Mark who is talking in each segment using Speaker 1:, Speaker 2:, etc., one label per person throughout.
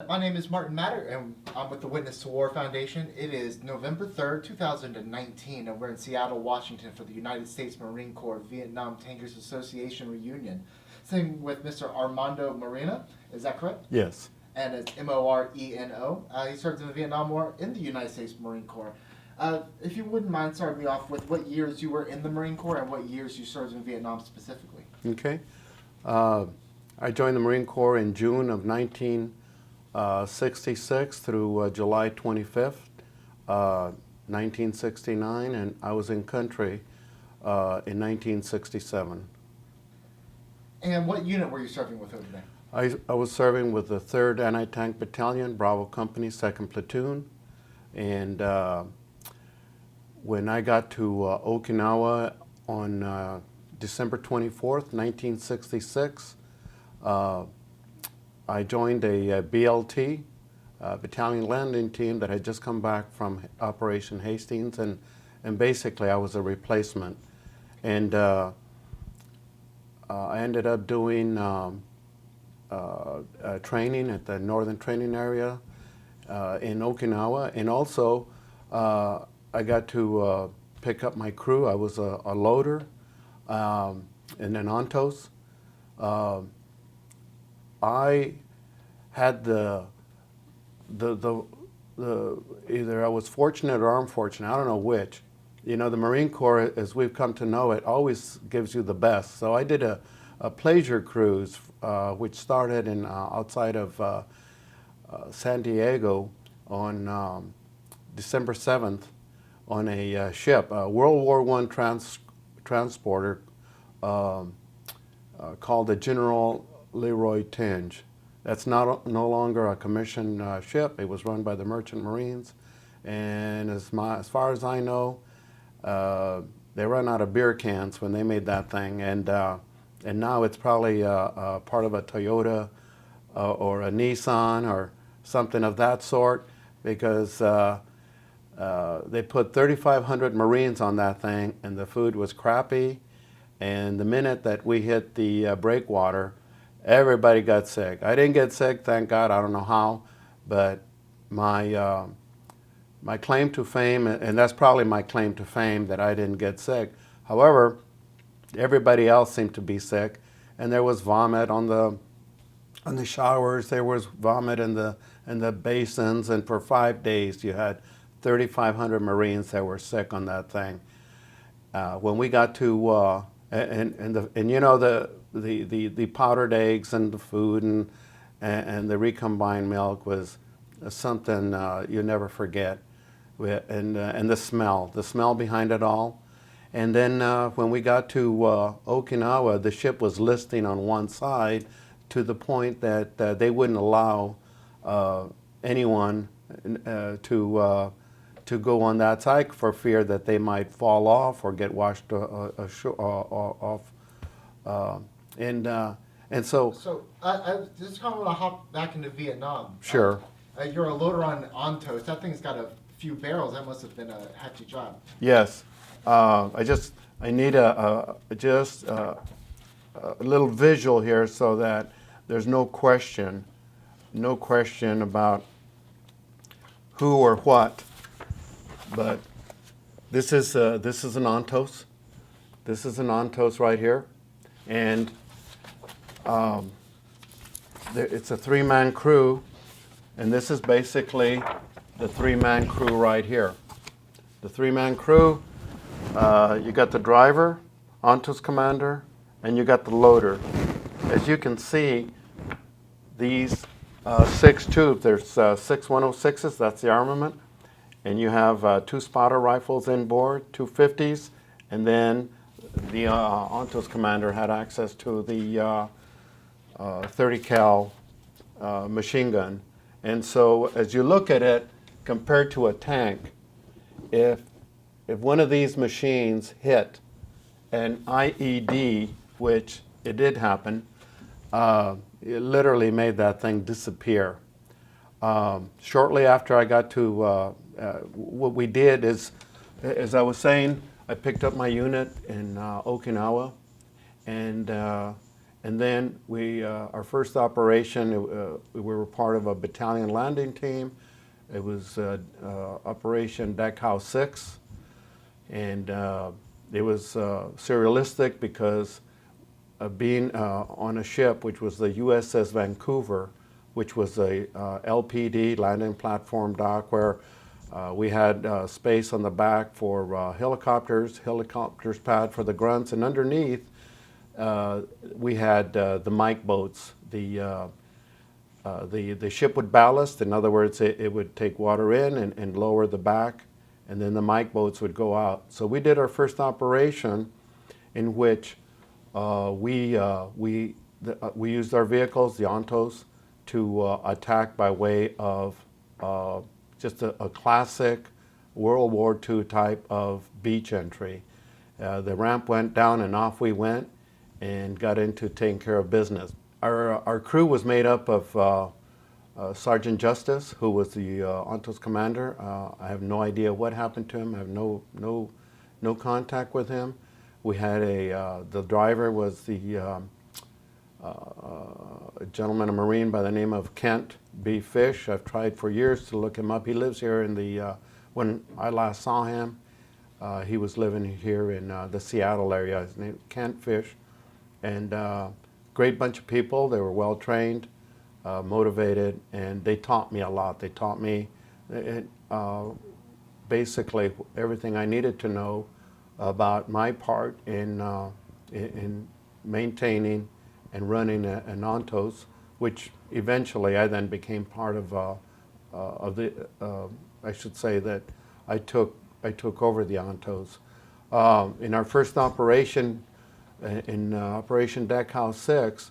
Speaker 1: My name is Martin Madert, and I'm with the Witness to War Foundation. It is November 3rd, 2019, and we're in Seattle, Washington for the United States Marine Corps Vietnam Tankers Association reunion. Sitting with Mr. Armando Moreno, is that correct?
Speaker 2: Yes.
Speaker 1: And it's Moreno. He served in the Vietnam War in the United States Marine Corps. If you wouldn't mind starting me off with what years you were in the Marine Corps and what years you served in Vietnam specifically.
Speaker 2: Okay. I joined the Marine Corps in June of 1966 through July 25th, 1969, and I was in country in 1967.
Speaker 1: And what unit were you serving with over there?
Speaker 2: I was serving with the 3rd Anti-Tank Battalion, Bravo Company, 2nd Platoon, and when I got to Okinawa on December 24th, 1966, I joined a BLT, Battalion Landing Team, that had just come back from Operation Hastings, and basically I was a replacement. And I ended up doing training at the Northern Training Area in Okinawa, and also I got to pick up my crew. I was a loader in an Antos. I had the either I was fortunate or unfortunate, I don't know which. You know, the Marine Corps, as we've come to know it, always gives you the best. So I did a pleasure cruise, which started in outside of San Diego on December 7th on a ship, a World War I transporter called the General Leroy Tinge. That's no longer a commissioned ship. It was run by the Merchant Marines, and as far as I know, they ran out of beer cans when they made that thing, and now it's probably part of a Toyota or a Nissan or something of that sort, because they put 3,500 Marines on that thing, and the food was crappy. And the minute that we hit the breakwater, everybody got sick. I didn't get sick, thank God. I don't know how, but my claim to fame, and that's probably my claim to fame, that I didn't get sick. However, everybody else seemed to be sick, and there was vomit on the showers. There was vomit in the basins, and for 5 days you had 3,500 Marines that were sick on that thing. When we got to and you know, the powdered eggs and the food and the recombined milk was something you never forget, and the smell behind it all. And then when we got to Okinawa, the ship was listing on one side, to the point that they wouldn't allow anyone to go on that side for fear that they might fall off or get washed off. And so.
Speaker 1: So I just kind of want to hop back into Vietnam.
Speaker 2: Sure.
Speaker 1: You're a loader on Antos. That thing's got a few barrels. That must have been a hefty job.
Speaker 2: Yes. I need a little visual here so that there's no question about who or what. But this is an Antos. This is an Antos right here, and it's a 3-man crew, and this is basically the 3-man crew right here. The 3-man crew. You got the driver, Antos commander, and you got the loader. As you can see, these 6 tubes. There's 6 106s. That's the armament. And you have 2 spotter rifles inboard, 2 50s, and then the Antos commander had access to the 30 cal machine gun. And so as you look at it, compared to a tank, if one of these machines hit an IED, which it did happen, it literally made that thing disappear. Shortly after I got to what we did is, as I was saying, I picked up my unit in Okinawa, and And then our first operation, we were part of a battalion landing team. It was Operation Deck House 6. And it was surrealistic because being on a ship, which was the USS Vancouver, which was a LPD, landing platform dock, where we had space on the back for helicopters pad for the grunts, and underneath we had the mic boats. The ship would ballast. In other words, it would take water in and lower the back, and then the mic boats would go out. So we did our first operation in which we used our vehicles, the Antos, to attack by way of just a classic World War II type of beach entry. The ramp went down and off we went and got into taking care of business. Our crew was made up of Sergeant Justice, who was the Antos commander. I have no idea what happened to him. I have no contact with him. We had the driver was the a gentleman, a Marine by the name of Kent B. Fish. I've tried for years to look him up. He lives here in the, when I last saw him, he was living here in the Seattle area. His name Kent Fish. And great bunch of people. They were well trained, motivated, and they taught me a lot. They taught me basically everything I needed to know about my part in maintaining and running an Antos, which eventually I then became part of the. I should say that I took over the Antos. In our first operation, in Operation Deck House 6,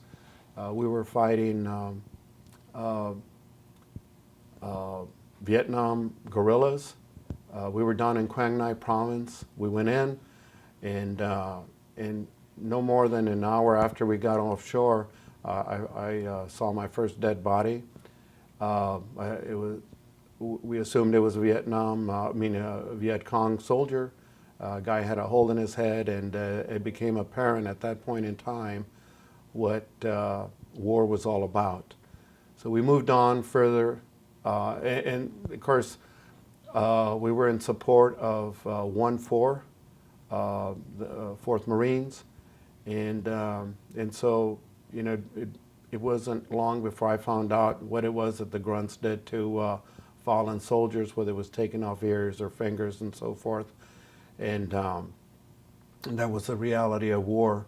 Speaker 2: we were fighting Vietnam guerrillas. We were down in Quang Ngai province. We went in, and no more than an hour after we got offshore, I saw my first dead body. We assumed it was a Viet Cong soldier. A guy had a hole in his head, and it became apparent at that point in time what war was all about. So we moved on further, and of course, we were in support of 1-4, the 4th Marines, and so, you know, it wasn't long before I found out what it was that the grunts did to fallen soldiers, whether it was taking off ears or fingers and so forth, and that was the reality of war.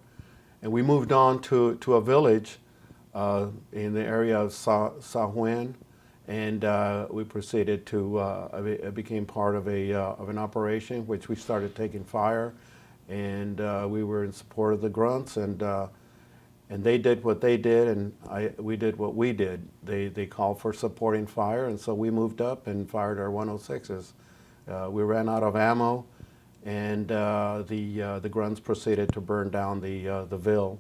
Speaker 2: And we moved on to a village in the area of Sa Huyen, and we proceeded to, it became part of an operation which we started taking fire, and we were in support of the grunts, and they did what they did, and we did what we did. They called for supporting fire, and so we moved up and fired our 106s. We ran out of ammo, and the grunts proceeded to burn down the ville.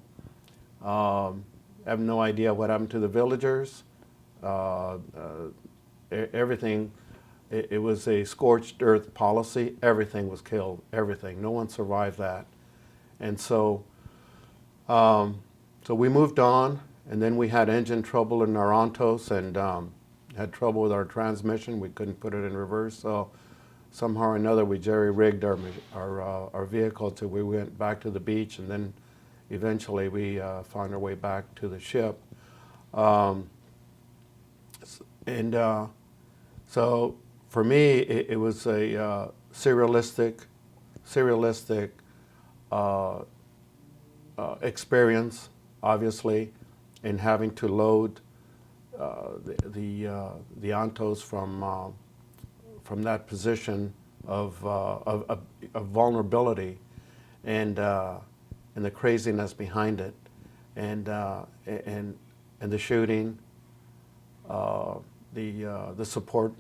Speaker 2: I have no idea what happened to the villagers. Everything, it was a scorched earth policy. Everything was killed, everything. No one survived that. And so, so we moved on, and then we had engine trouble in our Antos, and had trouble with our transmission. We couldn't put it in reverse, so somehow or another we jerry-rigged our vehicle till we went back to the beach, and then eventually we found our way back to the ship. So for me, it was a surrealistic experience, obviously, in having to load the Antos from that position of vulnerability, and the craziness behind it, and the shooting, the support.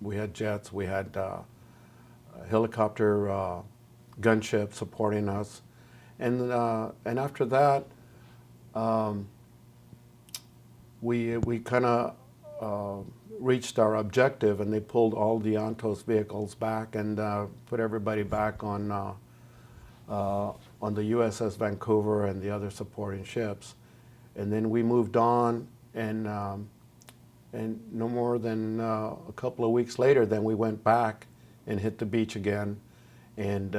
Speaker 2: We had jets, we had helicopter gunship supporting us, and after that, we kind of reached our objective, and they pulled all the Antos vehicles back and put everybody back on on the USS Vancouver and the other supporting ships. And then we moved on, and no more than a couple of weeks later, then we went back and hit the beach again, and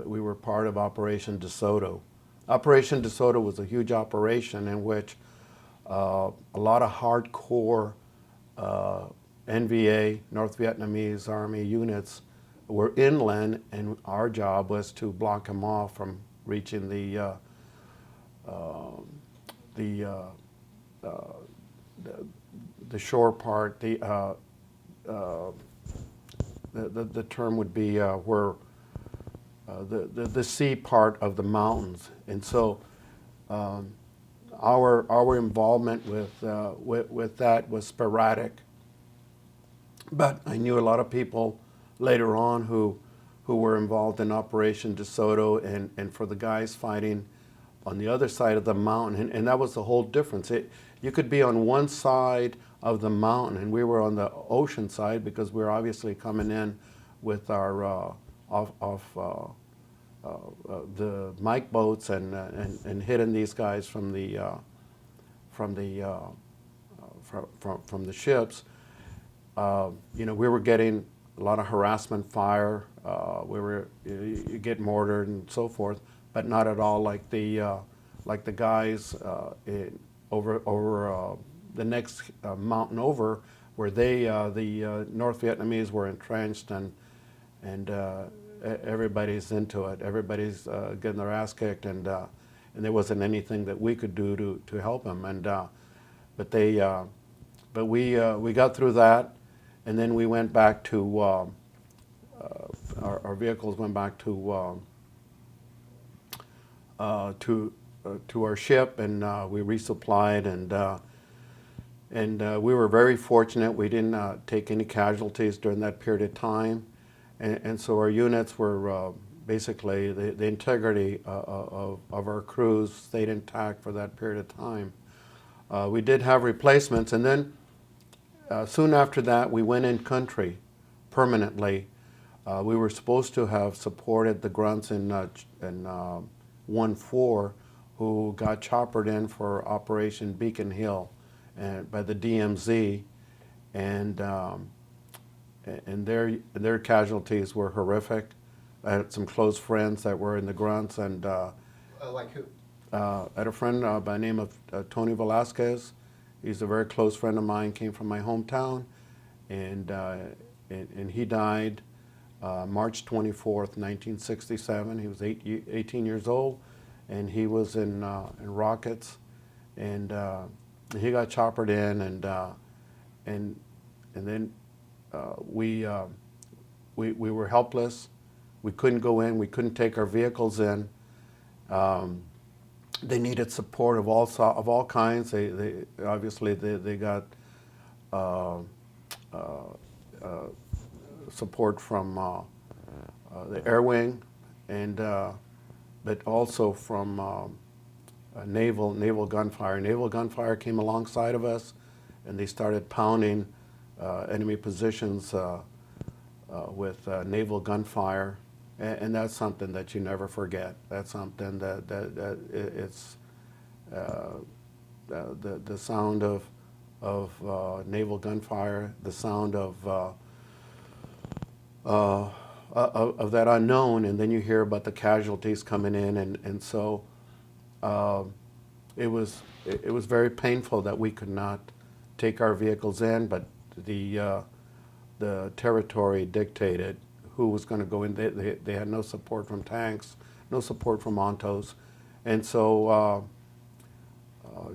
Speaker 2: we were part of Operation DeSoto. Operation DeSoto was a huge operation in which a lot of hardcore NVA, North Vietnamese Army units were inland, and our job was to block them off from reaching the shore part. The term would be where the sea part of the mountains, and so our involvement with that was sporadic. But I knew a lot of people later on who were involved in Operation DeSoto, and for the guys fighting on the other side of the mountain, and that was the whole difference. You could be on one side of the mountain, and we were on the ocean side because we were obviously coming in with our the Mike boats and hitting these guys from the ships. We were getting a lot of harassment fire. You get mortared and so forth, but not at all like the guys over the next mountain over, where the North Vietnamese were entrenched, and everybody's into it. Everybody's getting their ass kicked, and there wasn't anything that we could do to help them. But we got through that, and then we went back to our vehicles went back to our ship, and we resupplied, and we were very fortunate. We didn't take any casualties during that period of time, and so our units were basically the integrity of our crews stayed intact for that period of time. We did have replacements, and then soon after that we went in country permanently. We were supposed to have supported the grunts in 1-4 who got choppered in for Operation Beacon Hill by the DMZ, and their casualties were horrific. I had some close friends that were in the grunts, and
Speaker 1: like who?
Speaker 2: I had a friend by the name of Tony Velasquez. He's a very close friend of mine, came from my hometown, and he died March 24th, 1967. He was 18 years old, and he was in rockets, and he got choppered in, and then we were helpless. We couldn't go in. We couldn't take our vehicles in. They needed support of all kinds. They obviously got support from the air wing, and but also from naval gunfire. Naval gunfire came alongside of us, and they started pounding enemy positions with naval gunfire. And that's something that you never forget. That's something that it's the sound of naval gunfire, the sound of that unknown, and then you hear about the casualties coming in, and so it was very painful that we could not take our vehicles in, but the territory dictated who was going to go in. They had no support from tanks, no support from Antos, and so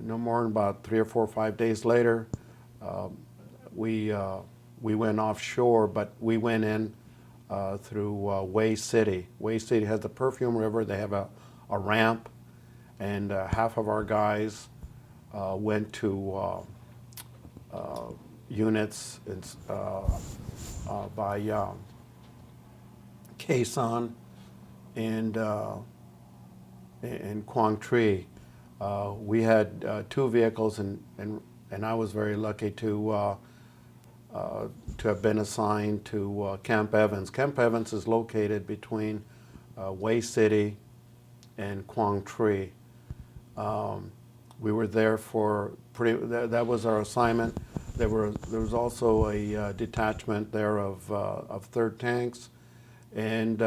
Speaker 2: no more than about 3 or 4 or 5 days later, we went offshore, but we went in through Way City. Way City has the Perfume River. They have a ramp, and half of our guys went to units by Quezon and Quang Tri. We had 2 vehicles, and I was very lucky to have been assigned to Camp Evans. Camp Evans is located between Way City and Quang Tri. We were there for that was our assignment. There was also a detachment there of 3rd Tanks, and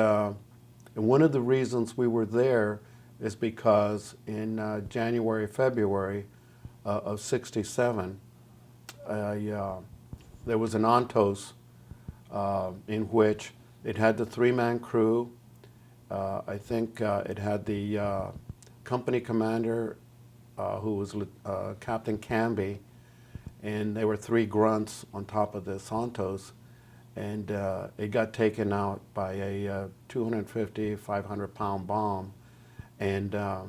Speaker 2: one of the reasons we were there is because in January, February of '67, there was an Antos in which it had the 3-man crew. I think it had the company commander, who was Captain Canby, and there were 3 grunts on top of this Antos, and it got taken out by a 250, 500-pound bomb, and
Speaker 1: How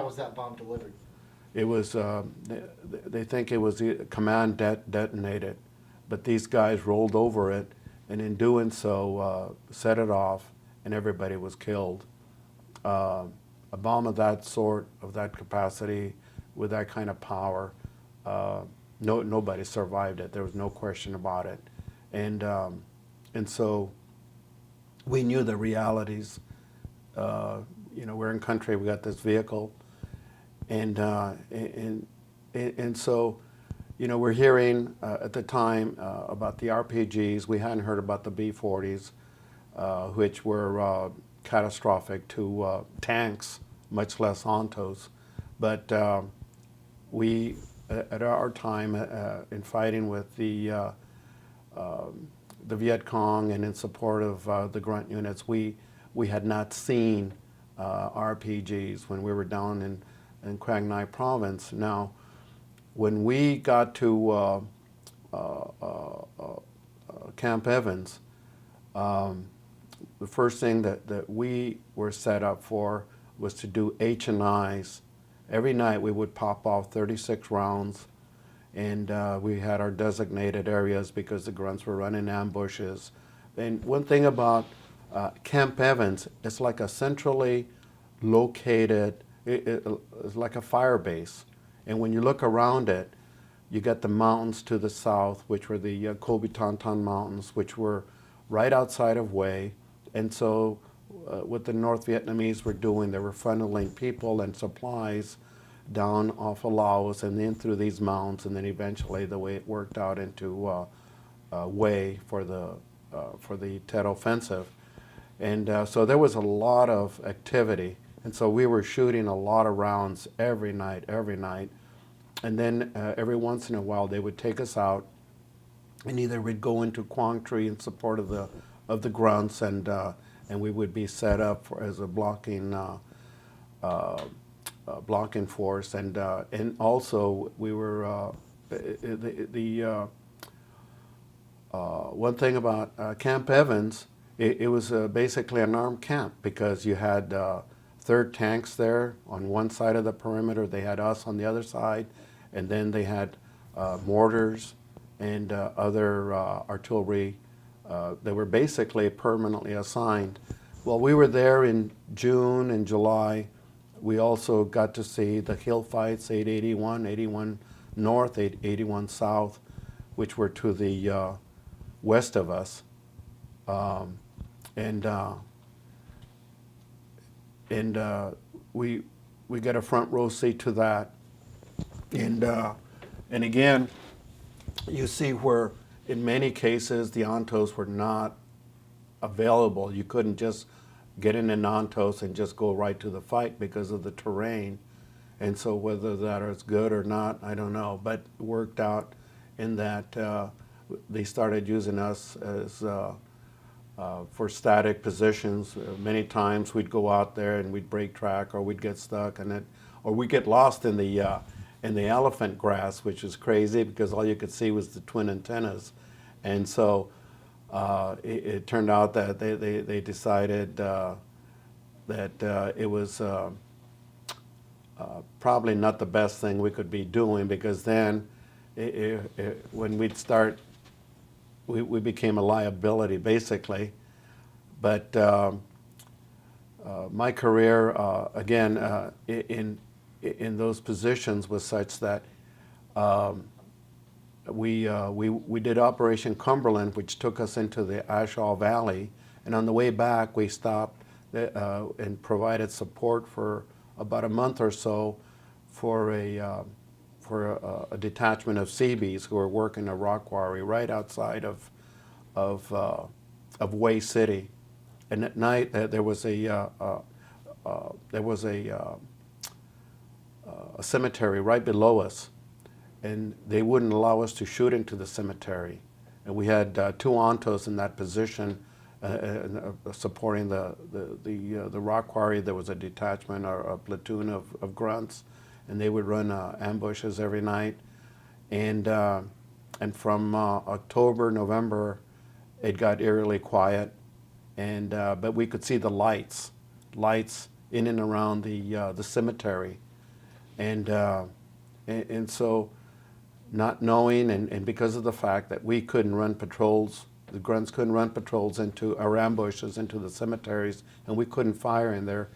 Speaker 1: was that bomb delivered?
Speaker 2: it was, they think it was command detonated, but these guys rolled over it, and in doing so, set it off, and everybody was killed. A bomb of that sort, of that capacity, with that kind of power, nobody survived it. There was no question about it, and so we knew the realities. We're in country. We got this vehicle, and so, we're hearing at the time about the RPGs. We hadn't heard about the B-40s, which were catastrophic to tanks, much less Antos. But we, at our time, in fighting with the Viet Cong and in support of the grunt units, we had not seen RPGs when we were down in Quang Ngai province. Now, when we got to Camp Evans, the first thing that we were set up for was to do H&Is. Every night we would pop off 36 rounds, and we had our designated areas because the grunts were running ambushes. And one thing about Camp Evans, it's like a centrally located, it's like a fire base. And when you look around it, you got the mountains to the south, which were the Kobe Tonton Mountains, which were right outside of Hue. And so what the North Vietnamese were doing, they were funneling people and supplies down off of Laos and then through these mountains, and then eventually the way it worked out into Hue for the Tet Offensive. And so there was a lot of activity. And so we were shooting a lot of rounds every night. And then every once in a while they would take us out, and either we'd go into Quang Tri in support of the grunts, and we would be set up as a blocking force, and also we were one thing about Camp Evans, it was basically an armed camp because you had 3rd Tanks there on one side of the perimeter, they had us on the other side, and then they had mortars and other artillery. They were basically permanently assigned. Well, we were there in June and July. We also got to see the hill fights, 881, 81 North, 881 South, which were to the west of us. We got a front row seat to that. And again, you see where in many cases the Antos were not available. You couldn't just get in an Antos and just go right to the fight because of the terrain. And so whether that is good or not, I don't know, but it worked out in that they started using us as for static positions. Many times we'd go out there and we'd break track, or we'd get stuck, or we'd get lost in the elephant grass, which is crazy because all you could see was the twin antennas. And so it turned out that they decided that it was probably not the best thing we could be doing, because then when we'd start, we became a liability basically. But my career again in those positions was such that we did Operation Cumberland, which took us into the Ashaw Valley, and on the way back we stopped and provided support for about a month or so for a detachment of Seabees who were working a rock quarry right outside of Way City. And at night there was a cemetery right below us, and they wouldn't allow us to shoot into the cemetery. And we had two Antos in that position, supporting the rock quarry. There was a detachment or a platoon of grunts, and they would run ambushes every night. And from October, November, it got eerily quiet, and but we could see the lights in and around the cemetery, and so, not knowing, and because of the fact that we couldn't run patrols, the grunts couldn't run patrols into our ambushes into the cemeteries, and we couldn't fire in there.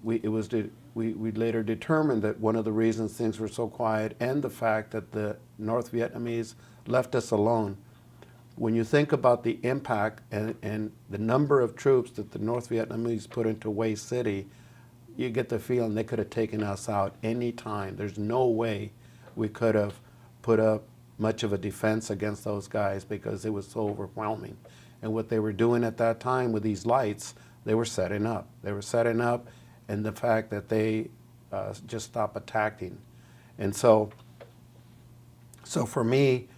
Speaker 2: We later determined that one of the reasons things were so quiet, and the fact that the North Vietnamese left us alone. When you think about the impact and the number of troops that the North Vietnamese put into Way City, you get the feeling they could have taken us out any time. There's no way we could have put up much of a defense against those guys because it was so overwhelming. And what they were doing at that time with these lights, they were setting up. They were setting up, and the fact that they just stopped attacking. And so for me,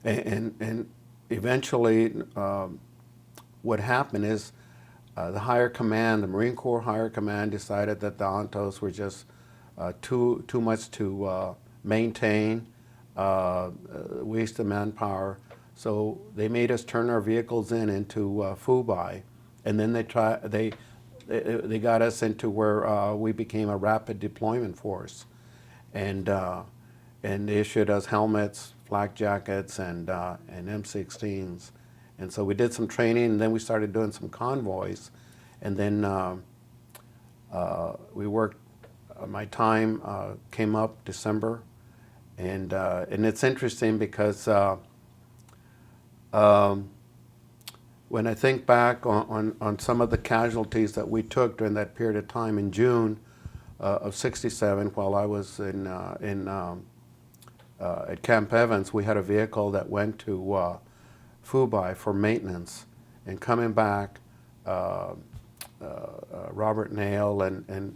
Speaker 2: and eventually what happened is the higher command, the Marine Corps higher command, decided that the Antos were just too much to maintain, waste of manpower. So they made us turn our vehicles into Phu Bai, and then they got us into where we became a rapid deployment force, and they issued us helmets, flak jackets, and M16s. And so we did some training, and then we started doing some convoys, and then we worked. My time came up December, and it's interesting because when I think back on some of the casualties that we took during that period of time in June of '67, while I was at Camp Evans, we had a vehicle that went to Phu Bai for maintenance, and coming back, Robert Neal and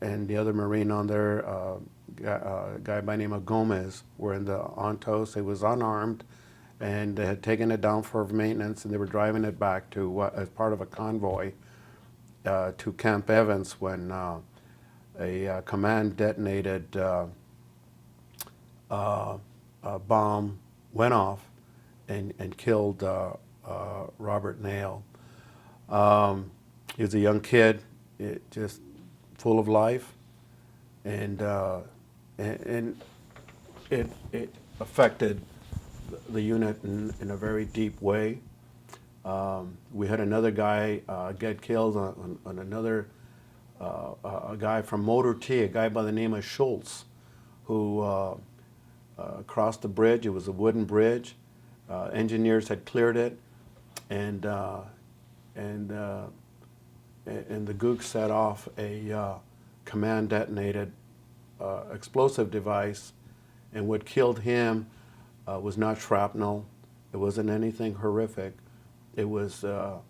Speaker 2: the other Marine on there, a guy by the name of Gomez, were in the Antos. He was unarmed, and they had taken it down for maintenance, and they were driving it back to as part of a convoy to Camp Evans when a command detonated bomb went off and killed Robert Neal. He was a young kid, just full of life, and it affected the unit in a very deep way. We had another guy get killed on another, a guy from Motor T, a guy by the name of Schultz, who crossed the bridge. It was a wooden bridge. Engineers had cleared it, and the Gook set off a command detonated explosive device, and what killed him was not shrapnel. It wasn't anything horrific. It was the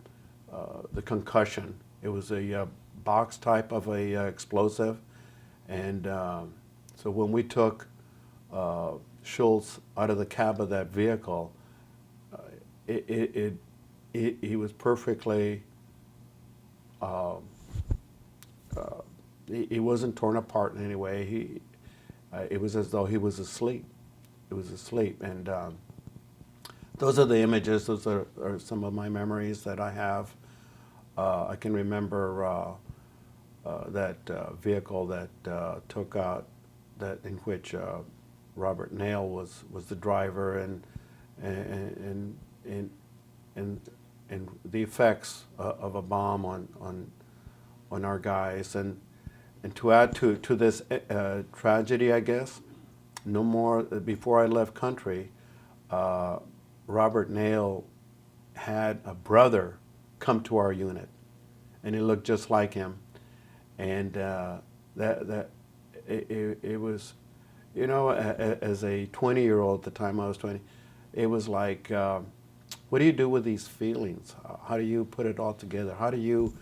Speaker 2: concussion. It was a box type of a explosive, and so when we took Schultz out of the cab of that vehicle, he was perfectly. He wasn't torn apart in any way. It was as though he was asleep. It was asleep, and those are the images. Those are some of my memories that I have. I can remember that vehicle that took out, that in which Robert Neal was the driver, and the effects of a bomb on our guys, and to add to this tragedy, I guess, no more before I left country, Robert Neal had a brother come to our unit, and he looked just like him. And it was, you know, as a 20-year-old at the time I was 20, it was like, what do you do with these feelings? How do you put it all together? How do you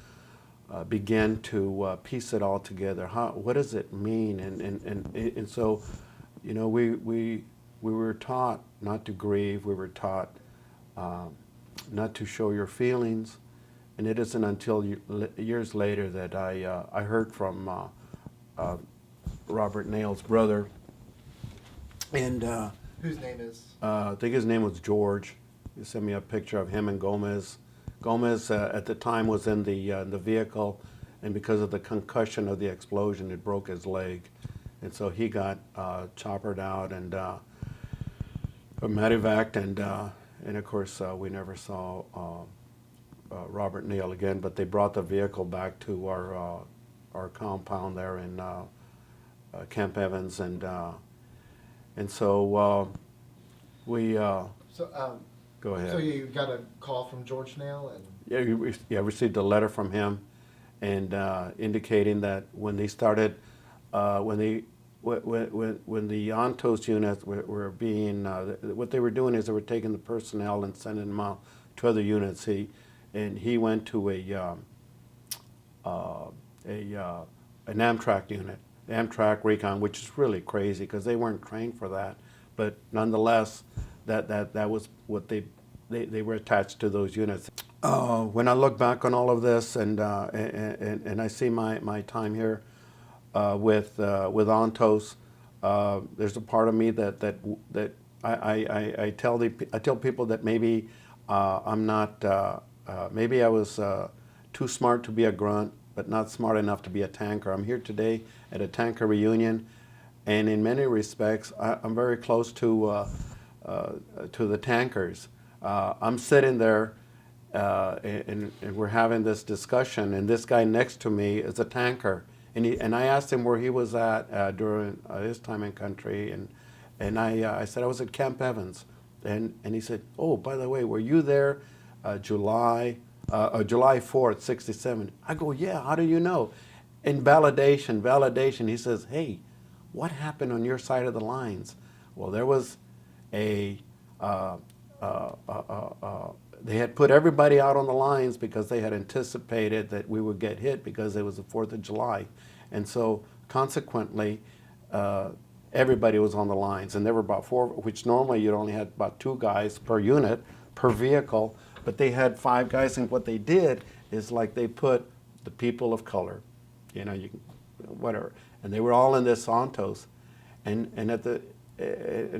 Speaker 2: begin to piece it all together? What does it mean? And so, you know, we were taught not to grieve. We were taught not to show your feelings. And it isn't until years later that I heard from Robert Neal's brother. And
Speaker 1: Whose name is?
Speaker 2: I think his name was George. He sent me a picture of him and Gomez. Gomez at the time was in the vehicle, and because of the concussion of the explosion, it broke his leg, and so he got choppered out and medevaced, and of course we never saw Robert Neal again. But they brought the vehicle back to our compound there in Camp Evans, and so we. Go ahead.
Speaker 1: So you got a call from George Neal, and
Speaker 2: I received a letter from him, and indicating that when they started, when the Antos units were being, what they were doing is they were taking the personnel and sending them out to other units. He went to an Amtrak unit, Amtrak Recon, which is really crazy because they weren't trained for that, but nonetheless, that was what they were attached to those units. When I look back on all of this and I see my time here with Antos, there's a part of me that I tell people that maybe I'm not, maybe I was too smart to be a grunt, but not smart enough to be a tanker. I'm here today at a tanker reunion, and in many respects, I'm very close to the tankers. I'm sitting there, and we're having this discussion, and this guy next to me is a tanker, and I asked him where he was at during his time in country, and I said I was at Camp Evans, and he said, oh, by the way, were you there July 4th, '67? I go, yeah. How do you know? And validation. He says, hey, what happened on your side of the lines? Well, there was they had put everybody out on the lines because they had anticipated that we would get hit because it was the 4th of July. And so consequently, everybody was on the lines. And there were about 4, which normally you'd only had about 2 guys per unit, per vehicle, but they had 5 guys. And what they did is like they put the people of color, you know, whatever. And they were all in this Antos. And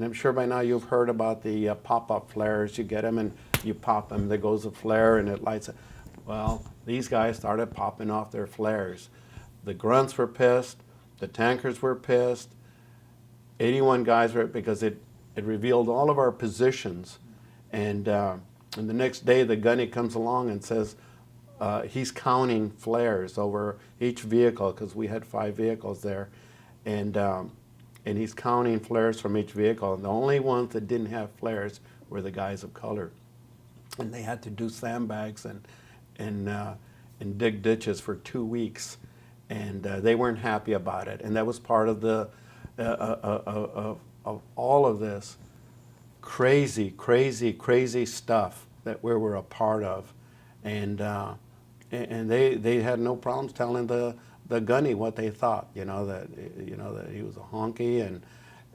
Speaker 2: I'm sure by now you've heard about the pop-up flares. You get them and you pop them, there goes a flare and it lights up. Well, these guys started popping off their flares. The grunts were pissed, the tankers were pissed, 81 guys were, because it revealed all of our positions. And the next day the gunny comes along and says he's counting flares over each vehicle, because we had 5 vehicles there. And he's counting flares from each vehicle, and the only ones that didn't have flares were the guys of color. And they had to do sandbags and dig ditches for 2 weeks, and they weren't happy about it. And that was part of the of all of this crazy stuff that we were a part of, and they had no problems telling the gunny what they thought, that he was a honky,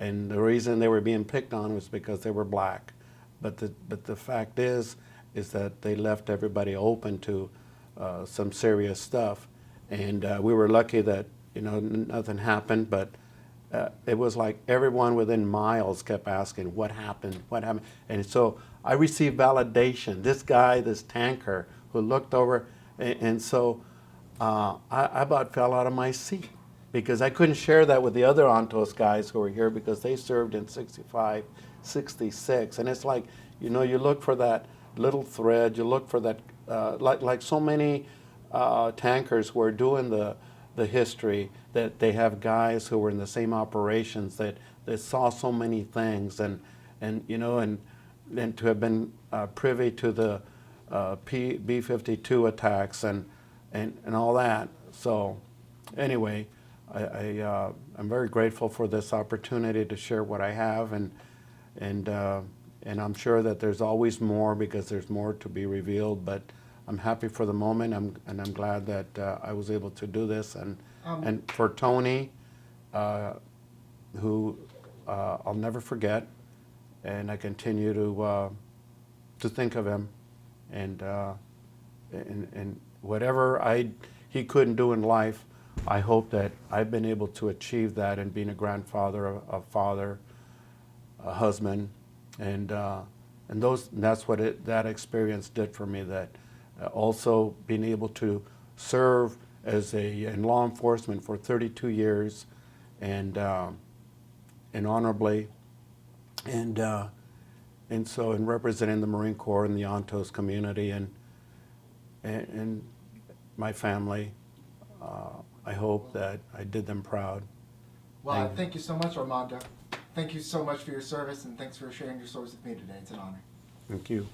Speaker 2: and the reason they were being picked on was because they were black. But the fact is that they left everybody open to some serious stuff, and we were lucky that nothing happened. But it was like everyone within miles kept asking, what happened, and so I received validation. This guy, this tanker, who looked over, and so. I about fell out of my seat because I couldn't share that with the other Antos guys who were here, because they served in 65, 66. And it's like, you look for that little thread, you look for that, like so many tankers who are doing the history, that they have guys who were in the same operations that saw so many things, and to have been privy to the B-52 attacks, and and all that. So anyway, I'm very grateful for this opportunity to share what I have, and I'm sure that there's always more because there's more to be revealed. But I'm happy for the moment, and I'm glad that I was able to do this. And for Tony, who I'll never forget, and I continue to think of him, and whatever he couldn't do in life, I hope that I've been able to achieve that in being a grandfather, a father, a husband, and that's what that experience did for me. That also being able to serve in law enforcement for 32 years, and honorably, and so in representing the Marine Corps and the Antos community and my family. I hope that I did them proud.
Speaker 1: Well, thank you so much, Armando. Thank you so much for your service, and thanks for sharing your stories with me today. It's an honor.
Speaker 2: Thank you.